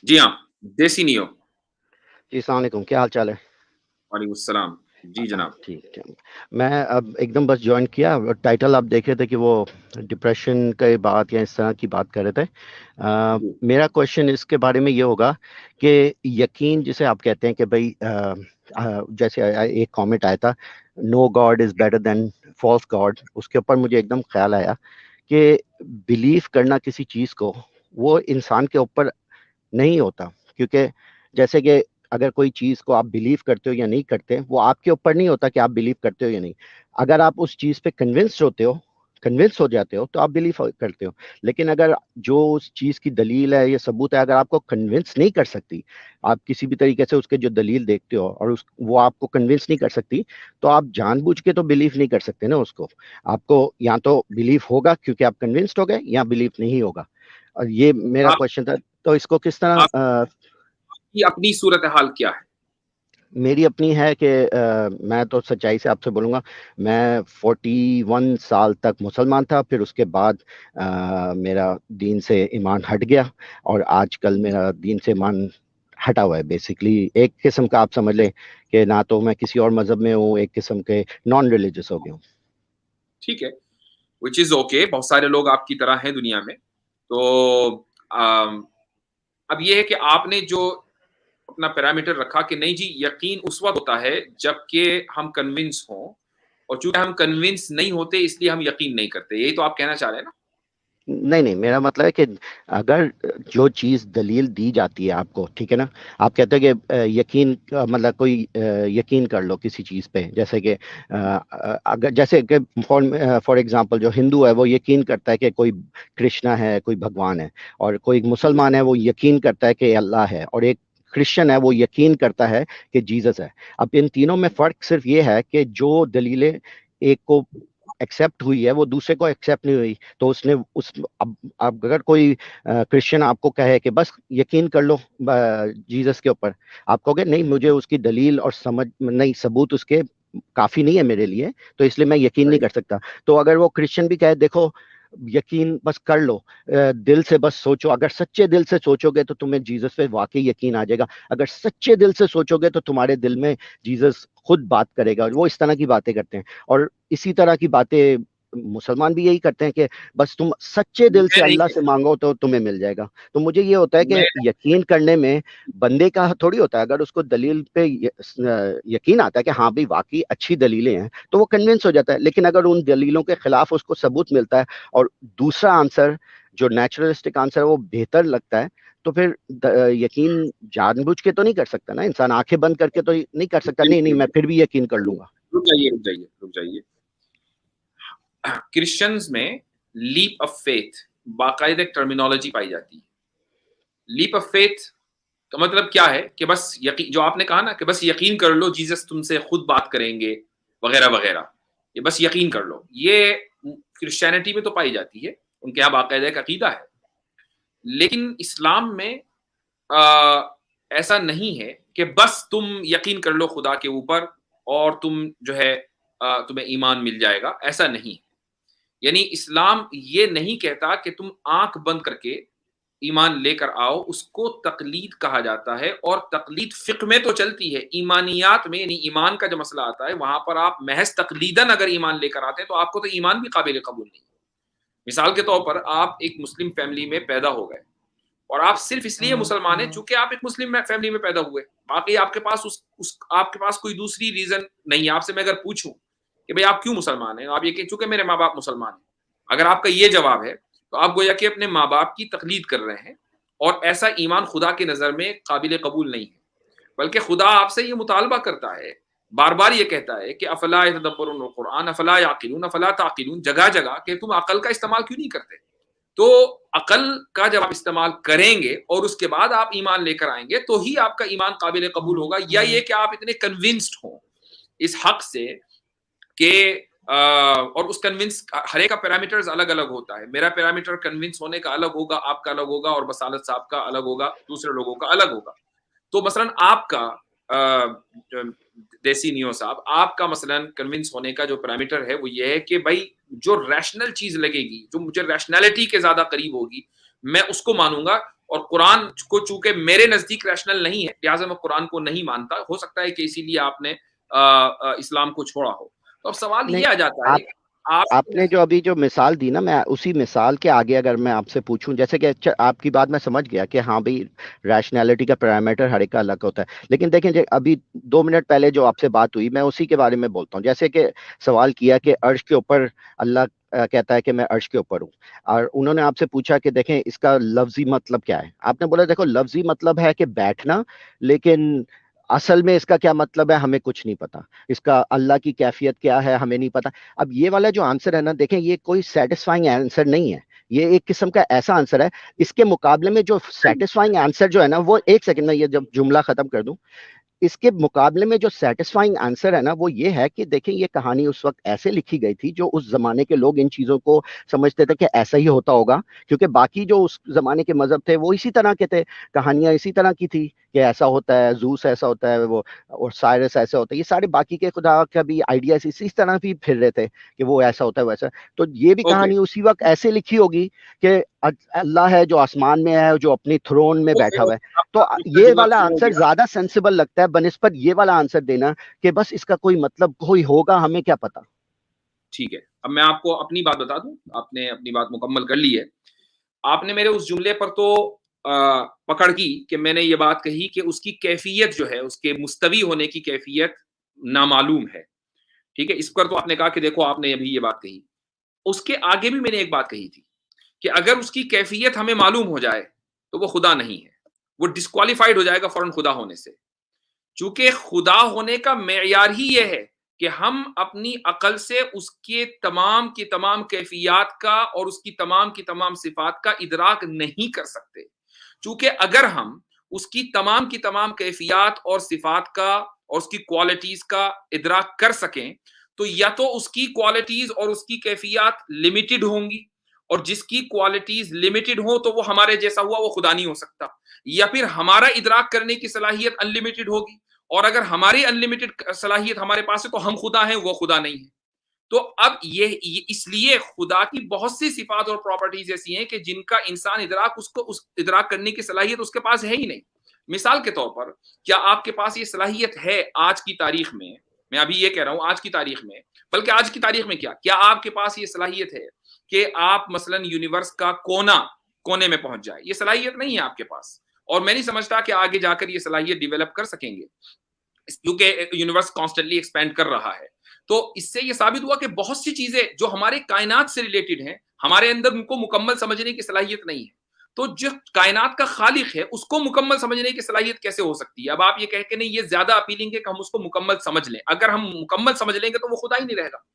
جی ہاں، دیسی نیو۔ جی السلام علیکم، کیا حال چال ہے؟ وعلیکم السلام۔ جی جناب۔ ٹھیک ٹھیک۔ میں اب ایک دم بس جوائن کیا، ٹائٹل آپ دیکھ رہے تھے کہ وہ ڈپریشن کے بات یا اس طرح کی بات کر رہے تھے۔ جی میرا کوشچن اس کے بارے میں یہ ہوگا کہ یقین جسے آپ کہتے ہیں کہ بھائی جیسے ایک کامنٹ آیا تھا، no God is better than false god, اس کے اوپر مجھے ایک دم خیال آیا کہ بلیف کرنا کسی چیز کو وہ انسان کے اوپر نہیں ہوتا، کیونکہ جیسے کہ اگر کوئی چیز کو آپ بلیو کرتے ہو یا نہیں کرتے، وہ آپ کے اوپر نہیں ہوتا کہ آپ بلیو کرتے ہو یا نہیں۔ اگر آپ اس چیز پہ کنونس ہو جاتے ہو تو آپ بلیو کرتے ہو، لیکن اگر جو اس چیز کی دلیل ہے یا ثبوت ہے، اگر آپ کو کنونس نہیں کر سکتی، آپ کسی بھی طریقے سے اس کے جو دلیل دیکھتے ہو اور وہ آپ کو کنونس نہیں کر سکتی، تو آپ جان بوجھ کے تو بلیو نہیں کر سکتے نا اس کو۔ آپ کو یا تو بلیو ہوگا کیونکہ آپ کنونسڈ ہو گئے، یا بلیو نہیں ہوگا۔ اور یہ میرا آپ کوشچن تھا، تو اس کو کس طرح آپ کی اپنی صورتحال کیا ہے؟ میری اپنی ہے کہ میں تو سچائی سے آپ سے بولوں گا، میں 41 سال تک مسلمان تھا، پھر اس کے بعد میرا دین سے ایمان ہٹ گیا، اور آج کل میرا دین سے ایمان ہٹا ہوا ہے۔ بیسکلی ایک قسم کا آپ سمجھ لیں کہ نہ تو میں کسی اور مذہب میں ہوں، ایک قسم کے نان ریلیجس ہو گیا ہوں۔ ٹھیک ہے، وچ از اوکے، بہت سارے لوگ آپ کی طرح ہیں دنیا میں۔ تو اب یہ ہے کہ آپ نے جو اپنا پیرامیٹر رکھا کہ نہیں جی، یقین اس وقت ہوتا ہے جب کہ ہم کنونس ہوں، اور چونکہ ہم کنونس نہیں ہوتے اس لیے ہم یقین نہیں کرتے، یہی تو آپ کہنا چاہ رہے ہیں نا؟ نہیں نہیں، میرا مطلب ہے کہ اگر جو چیز دلیل دی جاتی ہے آپ کو، ٹھیک ہے نا، آپ کہتے ہیں کہ یقین مطلب کوئی یقین کر لو کسی چیز پہ، جیسے کہ اگر جیسے کہ فار ایگزامپل جو ہندو ہے وہ یقین کرتا ہے کہ کوئی کرشنا ہے، کوئی بھگوان ہے، اور کوئی مسلمان ہے وہ یقین کرتا ہے کہ اللہ ہے، اور ایک کرسچن ہے وہ یقین کرتا ہے کہ جیزس ہے۔ اب ان تینوں میں فرق صرف یہ ہے کہ جو دلیلیں ایک کو ایکسیپٹ ہوئی ہے وہ دوسرے کو ایکسیپٹ نہیں ہوئی، تو اس نے اب اگر کوئی کرسچن آپ کو کہے کہ بس یقین کر لو جیزس کے اوپر، آپ کہو گے نہیں، مجھے اس کی دلیل اور سمجھ نہیں، ثبوت اس کے کافی نہیں ہے میرے لیے، تو اس لیے میں یقین نہیں کر سکتا۔ تو اگر وہ کرسچن بھی کہے دیکھو یقین بس کر لو، دل سے بس سوچو، اگر سچے دل سے سوچو گے تو تمہیں جیزس پہ واقعی یقین آ جائے گا، اگر سچے دل سے سوچو گے تو تمہارے دل میں جیزس خود بات کرے گا۔ وہ اس طرح کی باتیں کرتے ہیں، اور اسی طرح کی باتیں مسلمان بھی یہی کرتے ہیں کہ بس تم سچے دل سے میں نہیں اللہ سے کہتا، مانگو تو تمہیں مل جائے گا۔ تو مجھے یہ ہوتا ہے کہ میں یقین کرنے میں بندے کا تھوڑی ہوتا ہے، اگر اس کو دلیل پہ یقین آتا ہے کہ ہاں بھی واقعی اچھی دلیلیں ہیں تو وہ کنونس ہو جاتا ہے، لیکن اگر ان دلیلوں کے خلاف اس کو ثبوت ملتا ہے اور دوسرا آنسر جو نیچرلسٹک آنسر ہے وہ بہتر لگتا ہے، تو پھر یقین جان بوجھ کے تو نہیں کر سکتا نا انسان، آنکھیں بند کر کے تو نہیں کر سکتا نہیں نہیں میں پھر بھی یقین کر لوں گا۔ رک جائیے رک جائیے رک جائیے۔ کرسچنز میں لیپ آف فیتھ باقاعدہ ایک ٹرمینالوجی پائی جاتی ہے۔ لیپ آف فیتھ کا مطلب کیا ہے کہ بس یقین، جو آپ نے کہا نا کہ بس یقین کر لو جیزس تم سے خود بات کریں گے وغیرہ وغیرہ، یہ بس یقین کر لو، یہ کرسچینٹی میں تو پائی جاتی ہے، ان کے یہاں باقاعدہ ایک عقیدہ ہے۔ لیکن اسلام میں ایسا نہیں ہے کہ بس تم یقین کر لو خدا کے اوپر اور تم جو ہے تمہیں ایمان مل جائے گا، ایسا نہیں۔ یعنی اسلام یہ نہیں کہتا کہ تم آنکھ بند کر کے ایمان لے کر آؤ، اس کو تقلید کہا جاتا ہے، اور تقلید فقہ میں تو چلتی ہے، ایمانیات میں یعنی ایمان کا جو مسئلہ آتا ہے وہاں پر آپ محض تقلیداً اگر ایمان لے کر آتے ہیں تو آپ کو تو ایمان بھی قابل قبول نہیں۔ مثال کے طور پر آپ ایک مسلم فیملی میں پیدا ہو گئے، اور آپ صرف اس لیے مسلمان ہیں چونکہ آپ ایک مسلم فیملی میں پیدا ہوئے، باقی آپ کے پاس آپ کے پاس کوئی دوسری ریزن نہیں ہے۔ آپ سے میں اگر پوچھوں کہ بھئی آپ کیوں مسلمان ہیں، آپ یہ کہ چونکہ میرے ماں باپ مسلمان ہیں، اگر آپ کا یہ جواب ہے تو آپ گویا کہ اپنے ماں باپ کی تقلید کر رہے ہیں، اور ایسا ایمان خدا کی نظر میں قابل قبول نہیں ہے۔ بلکہ خدا آپ سے یہ مطالبہ کرتا ہے، بار بار یہ کہتا ہے کہ افلا یتدبرون القرآن افلا یعقلون افلا تعقلون، جگہ جگہ کہ تم عقل کا استعمال کیوں نہیں کرتے؟ تو عقل کا جب آپ استعمال کریں گے اور اس کے بعد آپ ایمان لے کر آئیں گے تو ہی آپ کا ایمان قابل قبول ہوگا، یا یہ کہ آپ اتنے کنونسڈ ہوں اس حق سے کہ اور اس کنونس ہر ایک کا پیرامیٹرز الگ الگ ہوتا ہے۔ میرا پیرامیٹر کنونس ہونے کا الگ ہوگا، آپ کا الگ ہوگا، اور بصالت صاحب کا الگ ہوگا، دوسرے لوگوں کا الگ ہوگا۔ تو مثلا آپ کا دیسی نیو صاحب، آپ کا مثلا کنونس ہونے کا جو پیرامیٹر ہے وہ یہ ہے کہ بھائی جو ریشنل چیز لگے گی، جو مجھے ریشنلٹی کے زیادہ قریب ہوگی، میں اس کو مانوں گا، اور قرآن کو چونکہ میرے نزدیک ریشنل نہیں ہے لہٰذا میں قرآن کو نہیں مانتا. ہو سکتا ہے کہ اسی لیے آپ نے اسلام کو چھوڑا ہو. تو اب سوال نہیں، یہ آ جاتا ہے آپ نے جو ابھی جو مثال دی نا، میں اسی مثال کے آگے اگر میں آپ سے پوچھوں، جیسے کہ آپ کی بات میں سمجھ گیا کہ ہاں بھائی ریشنالٹی کا پیرامیٹر ہر ایک کا الگ ہوتا ہے، لیکن دیکھیں ابھی 2 منٹ پہلے جو آپ سے بات ہوئی میں اسی کے بارے میں بولتا ہوں. جیسے کہ سوال کیا کہ عرش کے اوپر اللہ کہتا ہے کہ میں عرش کے اوپر ہوں، اور انہوں نے آپ سے پوچھا کہ دیکھیں اس کا لفظی مطلب کیا ہے. آپ نے بولا دیکھو لفظی مطلب ہے کہ بیٹھنا، لیکن اصل میں اس کا کیا مطلب ہے ہمیں کچھ نہیں پتا، اس کا اللہ کی کیفیت کیا ہے ہمیں نہیں پتا. اب یہ والا جو آنسر ہے نا، دیکھیں یہ کوئی سیٹسفائنگ آنسر نہیں ہے، یہ ایک قسم کا ایسا آنسر ہے. اس کے مقابلے میں جو سیٹسفائنگ آنسر جو ہے نا، وہ ایک سیکنڈ میں یہ جب جملہ ختم کر دوں، اس کے مقابلے میں جو سیٹسفائنگ آنسر ہے نا وہ یہ ہے کہ دیکھیں یہ کہانی اس وقت ایسے لکھی گئی تھی جو اس زمانے کے لوگ ان چیزوں کو سمجھتے تھے کہ ایسا ہی ہوتا ہوگا، کیونکہ باقی جو اس زمانے کے مذہب تھے وہ اسی طرح کے تھے، کہانیاں اسی طرح کی تھی کہ ایسا ہوتا ہے، زوس ایسا ہوتا ہے، وہ اور سائرس ایسا ہوتا ہے، یہ سارے باقی کے خدا کا بھی آئیڈیا اسی طرح بھی پھر رہے تھے کہ وہ ایسا ہوتا ہے ویسا. تو یہ بھی اوکے کہانی اسی وقت ایسے لکھی ہوگی کہ اللہ ہے جو آسمان میں ہے، جو اپنی تھرون میں بیٹھا ہوا ہے. تو یہ والا آنسر زیادہ سینسیبل لگتا ہے بنسبت یہ والا آنسر دینا کہ بس اس کا کوئی مطلب کوئی ہوگا، ہمیں کیا پتا. ٹھیک ہے، اب میں آپ کو اپنی بات بتا دوں. آپ نے اپنی بات مکمل کر لی ہے. آپ نے میرے اس جملے پر تو پکڑ کی کہ میں نے یہ بات کہی کہ اس کی کیفیت جو ہے، اس کے مستوی ہونے کی کیفیت نامعلوم ہے. ٹھیک ہے، اس پر تو آپ نے کہا کہ دیکھو آپ نے ابھی یہ بات کہی. اس کے آگے بھی میں نے ایک بات کہی تھی کہ اگر اس کی کیفیت ہمیں معلوم ہو جائے تو وہ خدا نہیں ہے، وہ ڈسکوالیفائڈ ہو جائے گا فوراً خدا ہونے سے. چونکہ خدا ہونے کا معیار ہی یہ ہے کہ ہم اپنی عقل سے اس کے تمام کی تمام کیفیات کا اور اس کی تمام صفات کا ادراک نہیں کر سکتے. چونکہ اگر ہم اس کی تمام کیفیات اور صفات کا اور اس کی کوالٹیز کا ادراک کر سکیں تو یا تو اس کی کوالٹیز اور اس کی کیفیات لمیٹڈ ہوں گی، اور جس کی کوالٹیز لمیٹڈ ہوں تو وہ ہمارے جیسا ہوا وہ خدا نہیں ہو سکتا، یا پھر ہمارا ادراک کرنے کی صلاحیت ان لمیٹڈ ہوگی، اور اگر ہماری ان لمیٹڈ صلاحیت ہمارے پاس ہے تو ہم خدا ہیں، وہ خدا نہیں ہے. تو اب یہ اس لیے خدا کی بہت سی صفات اور پراپرٹیز ایسی ہیں کہ جن کا انسان اس ادراک کرنے کی صلاحیت اس کے پاس ہے ہی نہیں. مثال کے طور پر کیا آپ کے پاس یہ صلاحیت ہے آج کی تاریخ میں ابھی یہ کہہ رہا ہوں آج کی تاریخ میں، بلکہ آج کی تاریخ میں کیا آپ کے پاس یہ صلاحیت ہے کہ آپ مثلا یونیورس کا کونے میں پہنچ جائے؟ یہ صلاحیت نہیں ہے آپ کے پاس، اور میں نہیں سمجھتا کہ آگے جا کر یہ صلاحیت ڈیولپ کر سکیں گے کیونکہ یونیورس کانسٹنٹلی ایکسپینڈ کر رہا ہے. تو اس سے یہ ثابت ہوا کہ بہت سی چیزیں جو ہمارے کائنات سے ریلیٹڈ ہیں ہمارے اندر ان کو مکمل سمجھنے کی صلاحیت نہیں ہے. تو جو کائنات کا خالق ہے اس کو مکمل سمجھنے کی صلاحیت کیسے ہو سکتی ہے؟ اب آپ یہ کہہ کہ نہیں یہ زیادہ اپیلنگ ہے کہ ہم اس کو مکمل سمجھ لیں. اگر ہم مکمل سمجھ لیں گے تو وہ خدا ہی نہیں رہے گا.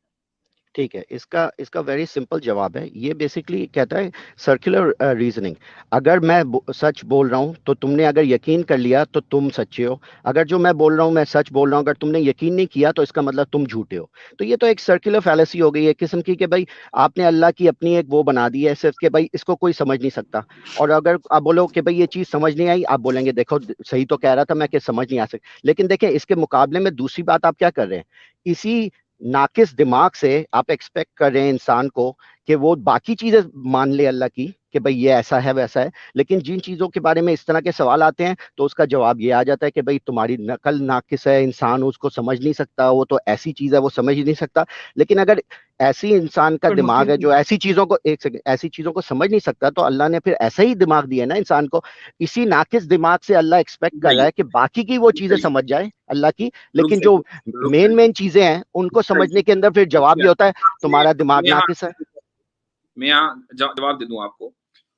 ٹھیک ہے، اس کا ویری سمپل جواب ہے. یہ بیسکلی کہتا ہے سرکولر ریزننگ. اگر میں سچ بول رہا ہوں تو تم نے اگر یقین کر لیا تو تم سچے ہو، اگر جو میں بول رہا ہوں میں سچ بول رہا ہوں، اگر تم نے یقین نہیں کیا تو اس کا مطلب تم جھوٹے ہو. تو یہ تو ایک سرکولر فیلیسی ہو گئی، ایک قسم کی کہ بھائی آپ نے اللہ کی اپنی ایک وہ بنا دی ہے صرف کہ بھائی اس کو کوئی سمجھ نہیں سکتا. اور اگر آپ بولو کہ بھائی یہ چیز سمجھ نہیں آئی، آپ بولیں گے دیکھو صحیح تو کہہ رہا تھا میں کہ سمجھ نہیں آ سکتی. لیکن دیکھیں اس کے مقابلے میں دوسری بات آپ کیا کر رہے ہیں، اسی ناقص دماغ سے آپ ایکسپیکٹ کر رہے ہیں انسان کو کہ وہ باقی چیزیں مان لے اللہ کی کہ بھئی یہ ایسا ہے ویسا ہے، لیکن جن چیزوں کے بارے میں اس طرح کے سوال آتے ہیں تو اس کا جواب یہ آ جاتا ہے کہ بھئی تمہاری نقل ناقص ہے، انسان اس کو سمجھ نہیں سکتا، وہ تو ایسی چیز ہے وہ سمجھ ہی نہیں سکتا. لیکن اگر ایسی انسان کا دماغ ہے جو ایسی چیزوں کو ایسی چیزوں کو سمجھ نہیں سکتا تو اللہ نے پھر ایسا ہی دماغ دیا نا انسان کو. اسی ناقص دماغ سے اللہ ایکسپیکٹ کر رہا ہے کہ باقی کی وہ چیزیں سمجھ جائے اللہ کی، لیکن جو مین چیزیں ہیں ان کو سمجھنے کے اندر پھر جواب یہ ہوتا ہے تمہارا دماغ ناقص ہے. میں یہاں جواب دے دوں آپ کو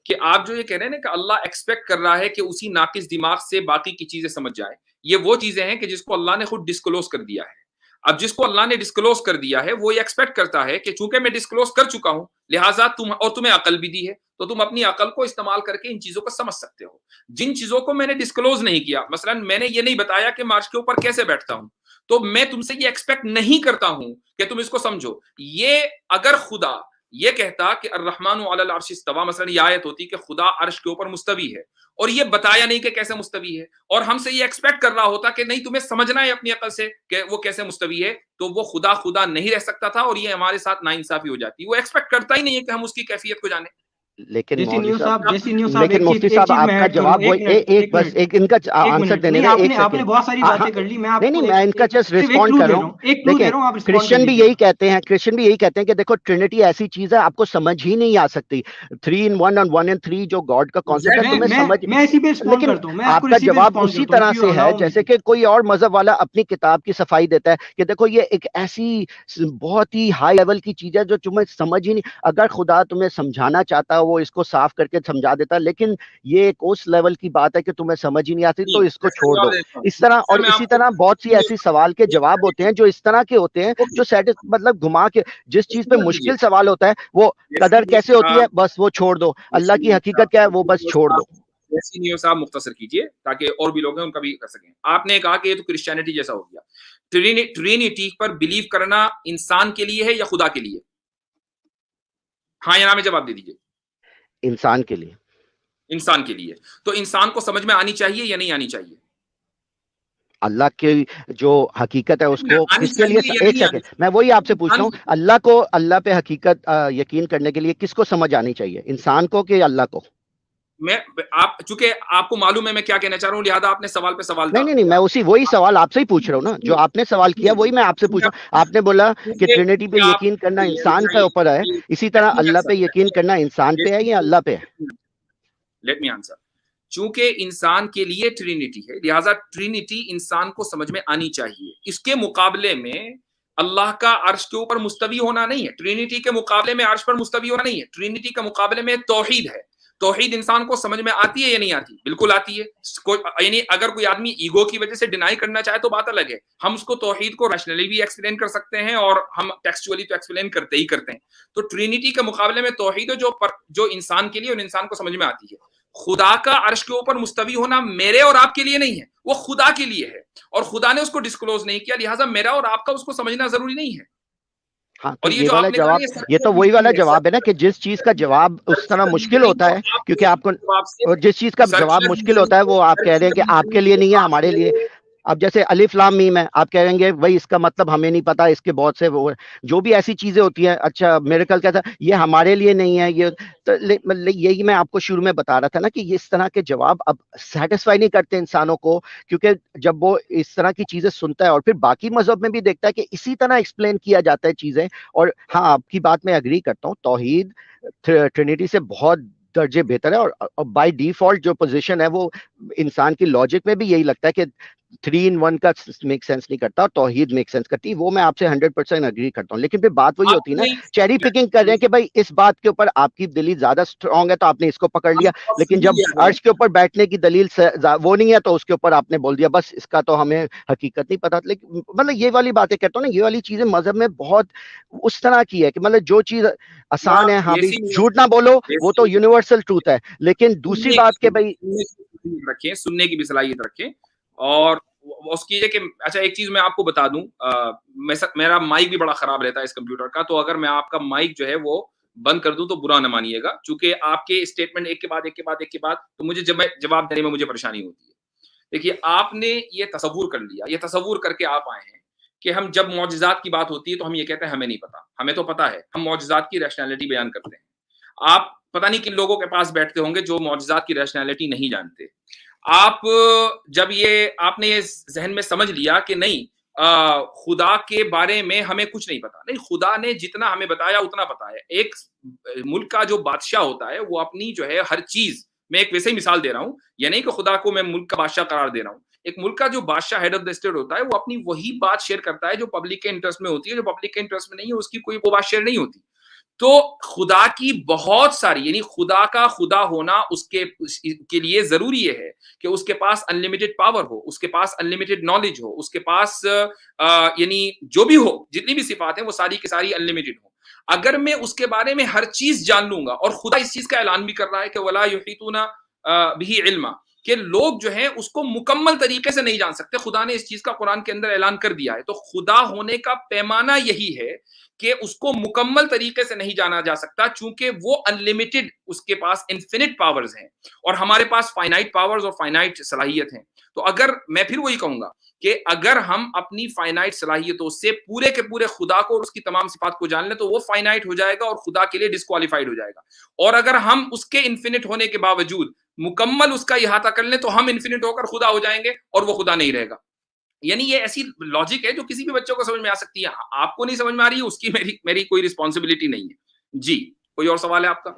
کہ آپ جو یہ کہہ رہے ہیں نا کہ اللہ ایکسپیکٹ کر رہا ہے کہ اسی ناقص دماغ سے باقی کی چیزیں سمجھ جائے، یہ وہ چیزیں ہیں کہ جس کو اللہ نے خود ڈسکلوز کر دیا ہے. اب جس کو اللہ نے ڈسکلوز کر دیا ہے وہ یہ ایکسپیکٹ کرتا ہے کہ چونکہ میں ڈسکلوز کر چکا ہوں لہٰذا تمہیں عقل بھی دی ہے تو تم اپنی عقل کو استعمال کر کے ان چیزوں کو سمجھ سکتے ہو. جن چیزوں کو میں نے ڈسکلوز نہیں کیا، مثلا میں نے یہ نہیں بتایا کہ مارچ کے اوپر کیسے بیٹھتا ہوں، تو میں تم سے یہ ایکسپیکٹ نہیں کرتا ہوں کہ تم اس کو سمجھو. یہ اگر خدا یہ کہتا کہ الرحمن علی العرش استوی، مثلا یہ آیت ہوتی کہ خدا عرش کے اوپر مستوی ہے اور یہ بتایا نہیں کہ کیسے مستوی ہے، اور ہم سے یہ ایکسپیکٹ کر رہا ہوتا کہ نہیں تمہیں سمجھنا ہے اپنی عقل سے کہ وہ کیسے مستوی ہے، تو وہ خدا نہیں رہ سکتا تھا اور یہ ہمارے ساتھ ناانصافی ہو جاتی. وہ ایکسپیکٹ کرتا ہی نہیں ہے کہ ہم اس کی کیفیت کو جانیں. لیکن جیسی مولوی نیو صاحب صاحب جیسی نیو صاحب لیکن مفتی صاحب آپ کا جواب وہی ایک بس ایک ان کا آنسر دینے نہیں کا آپ ایک نے آپ نے سیکنڈ بہت ساری باتیں کر لی, میں آپ نہیں کو نہیں میں ان کا جسٹ صرف ایک رسپونڈ کلو کر دے رہا رہا ہوں. ہوں, ایک کلو دے دیکھیں رہا ہوں, آپ رسپونڈ کر کرسچن بھی لیجیے. یہی کہتے ہیں, کہ دیکھو ٹرینٹی ایسی چیز ہے آپ کو سمجھ ہی نہیں آ سکتی, 3 in 1 اور 1 in 3 جو گاڈ کا کانسیپٹ ہے تمہیں سمجھ, میں اسی پہ رسپونڈ لیکن کرتا ہوں, میں آپ کو کا اسی پہ جواب رسپونڈ اسی کرتا ہوں طرح if you سے ہے allow me جیسے to. کہ کوئی اور مذہب والا اپنی کتاب کی صفائی دیتا ہے کہ دیکھو یہ ایک ایسی بہت ہی ہائی لیول کی چیز ہے جو تمہیں سمجھ ہی نہیں, اگر خدا تمہیں سمجھانا چاہتا وہ اس کو صاف کر کے سمجھا دیتا, لیکن یہ ایک اس لیول کی بات ہے کہ تمہیں سمجھ ہی نہیں آتی تو اس کو چھوڑ دو. اس طرح اور اسی طرح بہت سی ایسی سوال کے جواب ہوتے ہیں جو اس طرح کے ہوتے ہیں جو مطلب گھما کے جس چیز پہ مشکل سوال ہوتا ہے وہ قدر کیسے ہوتی ہے بس وہ چھوڑ دو, اللہ کی حقیقت کیا ہے وہ بس چھوڑ دو. جیسی نیو صاحب مختصر کیجئے تاکہ اور بھی لوگ ہیں ان کا بھی کر سکیں. آپ نے کہا کہ یہ تو کرسچینٹی جیسا ہو گیا. ٹرینیٹی پر بلیو کرنا انسان کے لیے ہے یا خدا کے لیے؟ ہاں یا نا میں جواب دے دیجئے. انسان کے لیے. انسان کے لیے. تو انسان کو سمجھ میں آنی چاہیے یا نہیں آنی چاہیے؟ اللہ کی جو حقیقت ہے اس کو کس کے لیے, ایک نہیں سیکنڈ میں وہی آپ سے پوچھ رہا ہوں, اللہ پہ حقیقت یقین کرنے کے لیے کس کو سمجھ آنی چاہیے, انسان کو کہ اللہ کو؟ آپ چونکہ آپ کو معلوم ہے میں کیا کہنا چاہ رہا ہوں لہذا آپ نے سوال پہ سوال نہیں میں وہی سوال آپ سے ہی پوچھ رہا ہوں نا, جو آپ نے سوال کیا وہی میں آپ سے پوچھ رہا ہوں. آپ نے بولا کہ ٹرینیٹی پہ یقین کرنا انسان کے اوپر ہے, اسی طرح اللہ پہ یقین کرنا انسان پہ ہے یا اللہ پہ ہے؟ Let me answer. چونکہ انسان کے لیے ٹرینیٹی ہے لہذا ٹرینیٹی انسان کو سمجھ میں آنی چاہیے. اس کے مقابلے میں اللہ کا عرش کے اوپر مستوی ہونا نہیں ہے. ٹرینیٹی کے مقابلے میں عرش پر مستوی ہونا نہیں ہے. ٹرینیٹی کے مقابلے میں توحید ہے. توحید انسان کو سمجھ میں آتی ہے یا نہیں آتی؟ بالکل آتی ہے. یعنی اگر کوئی آدمی ایگو کی وجہ سے ڈینائی کرنا چاہے تو بات الگ ہے. ہم اس کو توحید کو ریشنلی بھی ایکسپلین کر سکتے ہیں اور ہم ٹیکسچولی تو ایکسپلین کرتے ہی کرتے ہیں. تو ٹرینیٹی کے مقابلے میں توحید جو انسان کے لیے اور انسان کو سمجھ میں آتی ہے. خدا کا عرش کے اوپر مستوی ہونا میرے اور آپ کے لیے نہیں ہے, وہ خدا کے لیے ہے اور خدا نے اس کو ڈسکلوز نہیں کیا لہٰذا میرا اور آپ کا اس کو سمجھنا ضروری نہیں ہے. ہاں تو یہ والا جواب, یہ تو وہی والا جواب ہے نا کہ جس چیز کا جواب اس طرح مشکل ہوتا ہے کیونکہ آپ کو جس چیز کا جواب مشکل ہوتا ہے وہ آپ کہہ رہے ہیں کہ آپ کے لیے نہیں ہے ہمارے لیے. اب جیسے الف لام میم ہے, آپ کہیں گے بھائی اس کا مطلب ہمیں نہیں پتا, اس کے بہت سے وہ جو بھی ایسی چیزیں ہوتی ہیں, اچھا میریکل کہتا ہے یہ ہمارے لیے نہیں ہے. یہ تو یہی میں آپ کو شروع میں بتا رہا تھا نا کہ اس طرح کے جواب اب سیٹسفائی نہیں کرتے انسانوں کو, کیونکہ جب وہ اس طرح کی چیزیں سنتا ہے اور پھر باقی مذہب میں بھی دیکھتا ہے کہ اسی طرح ایکسپلین کیا جاتا ہے چیزیں. اور ہاں آپ کی بات میں اگری کرتا ہوں, توحید ٹرینیٹی سے بہت درجے بہتر ہے اور بائی ڈیفالٹ جو پوزیشن ہے وہ انسان کی لاجک میں بھی یہی لگتا ہے کہ 3 in 1 کا میک سینس نہیں کرتا اور توحید میک سینس کرتی. وہ میں آپ سے 100% اگری کرتا ہوں, لیکن پھر بات وہی ہوتی ہے نا, چیری پکنگ کر رہے ہیں کہ بھائی اس بات کے اوپر آپ کی دلیل زیادہ اسٹرانگ ہے تو آپ نے اس کو پکڑ لیا, لیکن جب عرش کے اوپر بیٹھنے کی دلیل وہ نہیں ہے تو اس کے اوپر آپ نے بول دیا بس اس کا تو ہمیں حقیقت نہیں پتا. لیکن مطلب یہ والی باتیں کہتا ہوں نا, یہ والی چیزیں مذہب میں بہت اس طرح کی ہے کہ مطلب جو چیز آسان ہے, ہاں بھی جھوٹ نہ بولو وہ تو یونیورسل ٹروتھ ہے, لیکن دوسری بات کہ بھائی رکھیں, سننے کی بھی صلاحیت رکھیں. اور اس کی کہ اچھا ایک چیز میں آپ کو بتا دوں, میرا مائک بھی بڑا خراب رہتا ہے اس کمپیوٹر کا, تو اگر میں آپ کا مائک جو ہے وہ بند کر دوں تو برا نہ مانیے گا, چونکہ آپ کے اسٹیٹمنٹ ایک کے بعد تو مجھے جب میں جواب دینے میں مجھے پریشانی ہوتی ہے. دیکھیے آپ نے یہ تصور کر لیا, یہ تصور کر کے آپ آئے ہیں کہ ہم جب معجزات کی بات ہوتی ہے تو ہم یہ کہتے ہیں ہمیں نہیں پتا. ہمیں تو پتا ہے, ہم معجزات کی ریشنالٹی بیان کرتے ہیں. آپ پتہ نہیں کن لوگوں کے پاس بیٹھتے ہوں گے جو معجزات کی ریشنالٹی نہیں جانتے. آپ جب آپ نے یہ ذہن میں سمجھ لیا کہ نہیں خدا کے بارے میں ہمیں کچھ نہیں پتا, نہیں خدا نے جتنا ہمیں بتایا اتنا پتا ہے. ایک ملک کا جو بادشاہ ہوتا ہے وہ اپنی جو ہے ہر چیز, میں ایک ویسے ہی مثال دے رہا ہوں, یہ نہیں کہ خدا کو میں ملک کا بادشاہ قرار دے رہا ہوں. ایک ملک کا جو بادشاہ ہیڈ آف دا اسٹیٹ ہوتا ہے وہ اپنی وہی بات شیئر کرتا ہے جو پبلک کے انٹرسٹ میں ہوتی ہے, جو پبلک کے انٹرسٹ میں نہیں ہے اس کی کوئی وہ بات شیئر نہیں ہوتی. تو خدا کی بہت ساری, یعنی خدا کا خدا ہونا اس کے لیے ضروری یہ ہے کہ اس کے پاس انلمیٹڈ پاور ہو, اس کے پاس انلمیٹڈ نالج ہو, اس کے پاس یعنی جو بھی ہو, جتنی بھی صفات ہیں وہ ساری کی ساری انلمیٹڈ ہو. اگر میں اس کے بارے میں ہر چیز جان لوں گا, اور خدا اس چیز کا اعلان بھی کر رہا ہے کہ ولا یحیطون بہ علما, کہ لوگ جو ہیں اس کو مکمل طریقے سے نہیں جان سکتے. خدا نے اس چیز کا قرآن کے اندر اعلان کر دیا ہے. تو خدا ہونے کا پیمانہ یہی ہے کہ اس کو مکمل طریقے سے نہیں جانا جا سکتا، چونکہ وہ انلیمیٹڈ، اس کے پاس انفینٹ پاورز ہیں اور ہمارے پاس فائنائٹ پاورز اور فائنائٹ صلاحیت ہیں. تو اگر میں پھر وہی کہوں گا کہ اگر ہم اپنی فائنائٹ صلاحیتوں سے پورے کے پورے خدا کو اور اس کی تمام صفات کو جان لیں تو وہ فائنائٹ ہو جائے گا اور خدا کے لیے ڈسکوالیفائڈ ہو جائے گا. اور اگر ہم اس کے انفینٹ ہونے کے باوجود مکمل اس کا احاطہ کر لیں تو ہم انفینٹ ہو کر خدا ہو جائیں گے اور وہ خدا نہیں رہے گا. یعنی یہ ایسی لاجک ہے جو کسی بھی بچوں کو سمجھ میں آ سکتی ہے. آپ کو نہیں سمجھ میں آ رہی ہے، اس کی میری کوئی رسپانسبلٹی نہیں ہے. جی کوئی اور سوال ہے آپ کا؟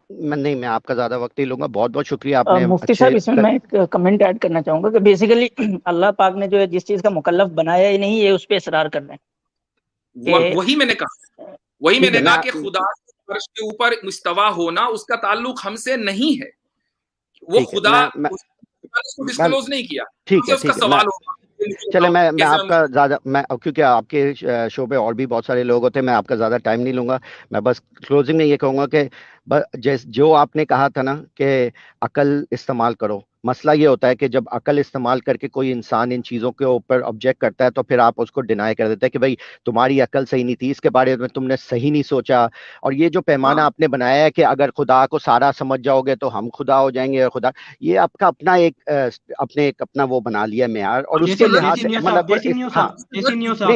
میں آپ کا زیادہ وقت نہیں لوں گا. بہت بہت شکریہ. آپ نے مفتی صاحب اس میں میں ایک کمنٹ ایڈ کرنا چاہوں گا کہ بیسیکلی اللہ پاک نے جو ہے جس چیز کا مکلف بنایا ہی نہیں ہے اس پہ اصرار کر رہے ہیں. وہی میں نے کہا کہ خدا عرش کے اوپر مستوی ہونا اس کا تعلق ہم سے نہیں ہے. وہ خدا کو ڈسکلوز نہیں کیا. ٹھیک ہے اس کا سوال ہوگا. چلے میں آپ کا زیادہ کیونکہ آپ کے شو پہ اور بھی بہت سارے لوگ ہوتے ہیں، میں آپ کا زیادہ ٹائم نہیں لوں گا. میں بس کلوزنگ میں یہ کہوں گا کہ جو آپ نے کہا تھا نا کہ عقل استعمال کرو، مسئلہ یہ ہوتا ہے کہ جب عقل استعمال کر کے کوئی انسان ان چیزوں کے اوپر آبجیکٹ کرتا ہے تو پھر آپ اس کو ڈینائی کر دیتے ہیں کہ بھائی تمہاری عقل صحیح نہیں تھی، اس کے بارے میں تم نے صحیح نہیں سوچا. اور یہ جو پیمانہ آپ نے بنایا ہے کہ اگر خدا کو سارا سمجھ جاؤ گے تو ہم خدا ہو جائیں گے، اور خدا یہ آپ کا اپنا اپنا وہ بنا لیا معیار. اور اس کے لحاظ سے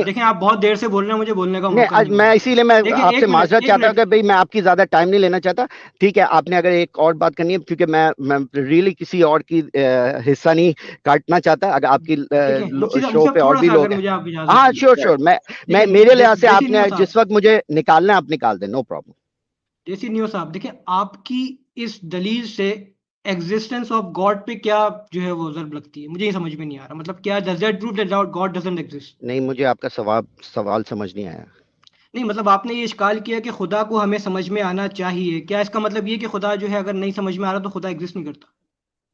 دیکھیں آپ بہت دیر سے بول رہے ہیں، مجھے بولنے کا موقع نہیں. میں اسی لیے میں آپ سے معذرت چاہتا ہوں کہ بھائی میں آپ کی زیادہ ٹائم نہیں لینا چاہتا. ٹھیک ہے، آپ نے اگر ایک اور بات کرنی ہے، کیونکہ میں ریئلی کسی اور کی حصہ نہیں کاٹنا چاہتا. اگر آپ کی شو پہ اور بھی لوگ ہیں، ہاں شیور میں میرے لحاظ سے آپ نے جس وقت مجھے نکالنا ہے آپ نکال دیں، نو پرابلم. دیسی نیوز صاحب دیکھیں آپ کی اس دلیل سے ایگزسٹنس آف گاڈ پہ کیا جو ہے وہ ضرب لگتی ہے، مجھے یہ سمجھ میں نہیں آ رہا. مطلب کیا does that proof that God doesn't exist? نہیں، مجھے آپ کا سوال سمجھ نہیں آیا. نہیں مطلب آپ نے یہ اشکال کیا کہ خدا کو ہمیں سمجھ میں آنا چاہیے، کیا اس کا مطلب یہ کہ خدا جو ہے اگر نہیں سمجھ میں آ رہا تو خدا ایگزسٹ نہیں کرتا؟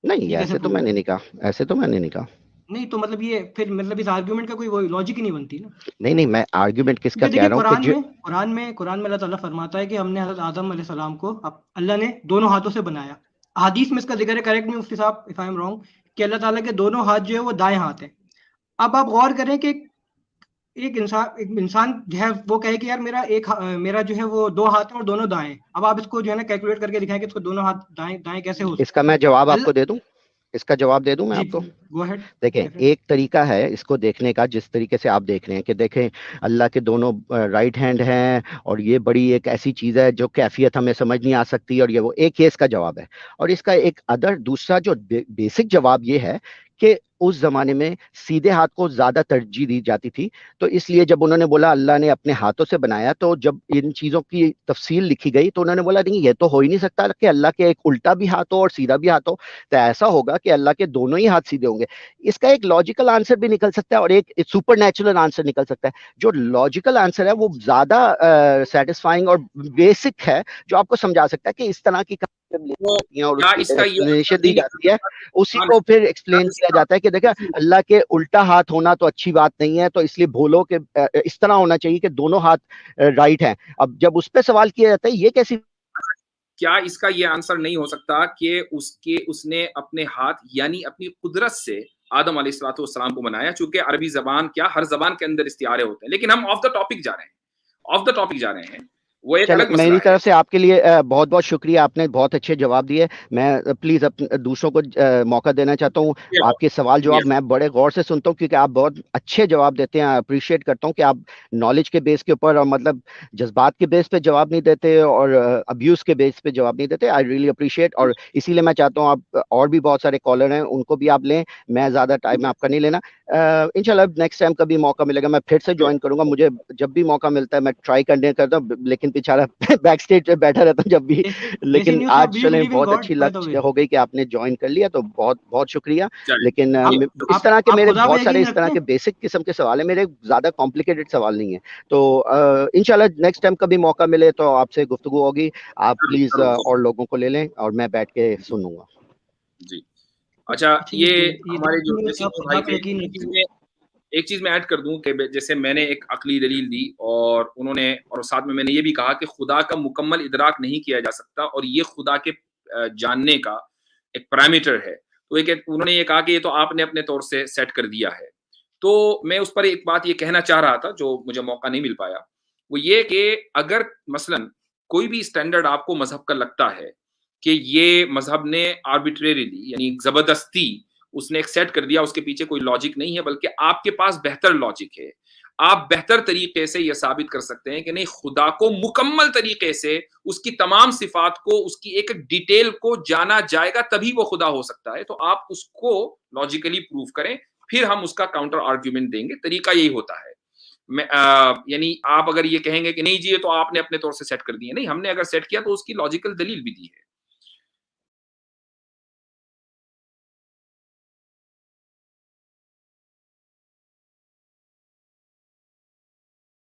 نہیں، ایسے تو میں نے نہیں کہا. نہیں تو مطلب یہ پھر مطلب اس آرگیومنٹ کا کوئی لاجک ہی نہیں بنتی نا. نہیں میں آرگیومنٹ کس کا کہہ رہا ہوں. قرآن میں اللہ تعالیٰ فرماتا ہے کہ ہم نے حضرت آدم علیہ السلام کو اللہ نے دونوں ہاتھوں سے بنایا. حدیث میں اس کا ذکر ہے، کریکٹ می مفتی صاحب اف آئی ایم رانگ، کہ اللہ تعالیٰ کے دونوں ہاتھ جو ہے وہ دائیں ہاتھ ہیں. اب آپ غور کریں کہ ایک انسان جو ہے وہ کہے کہ یار میرا جو ہے وہ دو ہاتھ ہیں اور دونوں دائیں. اب آپ اس کو جو ہے نا کیلکولیٹ کر کے دکھائیں کہ اس کو دونوں ہاتھ دائیں کیسے ہو. اس کا میں جواب آپ کو دے دوں، اس کا جواب دے دوں میں آپ کو. دیکھیں ایک طریقہ ہے اس کو دیکھنے کا، جس طریقے سے آپ دیکھ رہے ہیں کہ دیکھیں اللہ کے دونوں رائٹ ہینڈ ہیں اور یہ بڑی ایک ایسی چیز ہے جو کیفیت ہمیں سمجھ نہیں آ سکتی، اور یہ وہ ایک یہ اس کا جواب ہے. اور اس کا ایک دوسرا جو بیسک جواب یہ ہے کہ اس زمانے میں سیدھے ہاتھ کو زیادہ ترجیح دی جاتی تھی. تو اس لیے جب انہوں نے بولا اللہ نے اپنے ہاتھوں سے بنایا، تو جب ان چیزوں کی تفصیل لکھی گئی تو انہوں نے بولا نہیں، یہ تو ہو ہی نہیں سکتا کہ اللہ کے ایک الٹا بھی ہاتھ ہو اور سیدھا بھی ہاتھ ہو. تو ایسا ہوگا کہ اللہ کے دونوں ہی ہاتھ سیدھے ہوں گے. اس کا ایک لاجیکل آنسر بھی نکل سکتا ہے اور ایک سپر نیچرل آنسر نکل سکتا ہے. جو لاجیکل آنسر ہے وہ زیادہ سیٹسفائنگ اور بیسک ہے، جو آپ کو سمجھا سکتا ہے کہ اس طرح کی اور ایکسپلینیشن دی جاتی ہے، اسی کو پھر ایکسپلین کیا جاتا ہے کہ دیکھا اللہ کے الٹا ہاتھ ہونا تو اچھی بات نہیں ہے، تو اس لیے بھولو کہ اس طرح ہونا چاہیے کہ دونوں ہاتھ رائٹ ہیں. اب جب اس پہ سوال کیا جاتا ہے یہ کیسی، کیا اس کا یہ آنسر نہیں ہو سکتا کہ اس نے اپنے ہاتھ یعنی اپنی قدرت سے آدم علیہ الصلوۃ والسلام کو بنایا؟ چونکہ عربی زبان کیا ہر زبان کے اندر استعارے ہوتے ہیں، لیکن ہم آف دا ٹاپک جا رہے ہیں. وہ ایک الگ مسئلہ ہے. میری طرف سے آپ کے لیے بہت بہت شکریہ، آپ نے بہت اچھے جواب دیے. میں پلیز دوسروں کو موقع دینا چاہتا ہوں. آپ کے سوال جواب میں بڑے غور سے سنتا ہوں کیونکہ آپ بہت اچھے جواب دیتے ہیں. اپریشیٹ کرتا ہوں کہ آپ نالج کے بیس کے اوپر اور مطلب جذبات کے بیس پہ جواب نہیں دیتے اور ابیوز کے بیس پہ جواب نہیں دیتے. I really appreciate. اور اسی لیے میں چاہتا ہوں آپ اور بھی بہت سارے کالر ہیں ان کو بھی آپ لیں، میں زیادہ ٹائم آپ کا نہیں لینا. انشاءاللہ نیکسٹ ٹائم کبھی موقع ملے گا میں پھر سے جوائن کروں گا. مجھے جب بھی موقع ملتا ہے میں ٹرائی کرنے کرتا ہوں، لیکن بیچارہ بیک سٹیج پہ بیٹھا رہتا ہوں جب بھی. لیکن آج چلیں بہت اچھی لک ہو گئی کہ آپ نے جوائن کر لیا، تو بہت بہت شکریہ. لیکن اس طرح کے میرے بہت سارے اس طرح کے بیسک قسم کے سوال ہیں، میرے زیادہ کمپلیکیٹڈ سوال نہیں ہیں. تو انشاءاللہ نیکسٹ ٹائم کبھی موقع ملے تو آپ سے گفتگو ہوگی. آپ پلیز اور لوگوں کو لے لیں اور میں بیٹھ کے سنوں گا. جی اچھا، یہ ہمارے جو ایک چیز میں ایڈ کر دوں کہ جیسے میں نے ایک عقلی دلیل دی اور ساتھ میں نے یہ بھی کہا کہ خدا کا مکمل ادراک نہیں کیا جا سکتا، اور یہ خدا کے جاننے کا ایک پیرامیٹر ہے. تو انہوں نے یہ کہا کہ یہ تو آپ نے اپنے طور سے سیٹ کر دیا ہے. تو میں اس پر ایک بات یہ کہنا چاہ رہا تھا جو مجھے موقع نہیں مل پایا, وہ یہ کہ اگر مثلا کوئی بھی اسٹینڈرڈ آپ کو مذہب کا لگتا ہے کہ یہ مذہب نے آربیٹریریلی یعنی زبردستی اس نے ایک سیٹ کر دیا, اس کے پیچھے کوئی لاجک نہیں ہے بلکہ آپ کے پاس بہتر لاجک ہے, آپ بہتر طریقے سے یہ ثابت کر سکتے ہیں کہ نہیں خدا کو مکمل طریقے سے اس کی تمام صفات کو, اس کی ایک ڈیٹیل کو جانا جائے گا تبھی وہ خدا ہو سکتا ہے, تو آپ اس کو لاجیکلی پروف کریں, پھر ہم اس کا کاؤنٹر آرگیومنٹ دیں گے. طریقہ یہی ہوتا ہے. یعنی آپ اگر یہ کہیں گے کہ نہیں جی یہ تو آپ نے اپنے طور سے سیٹ کر دی ہے, نہیں, ہم نے اگر سیٹ کیا تو اس کی لاجیکل دلیل بھی دی ہے.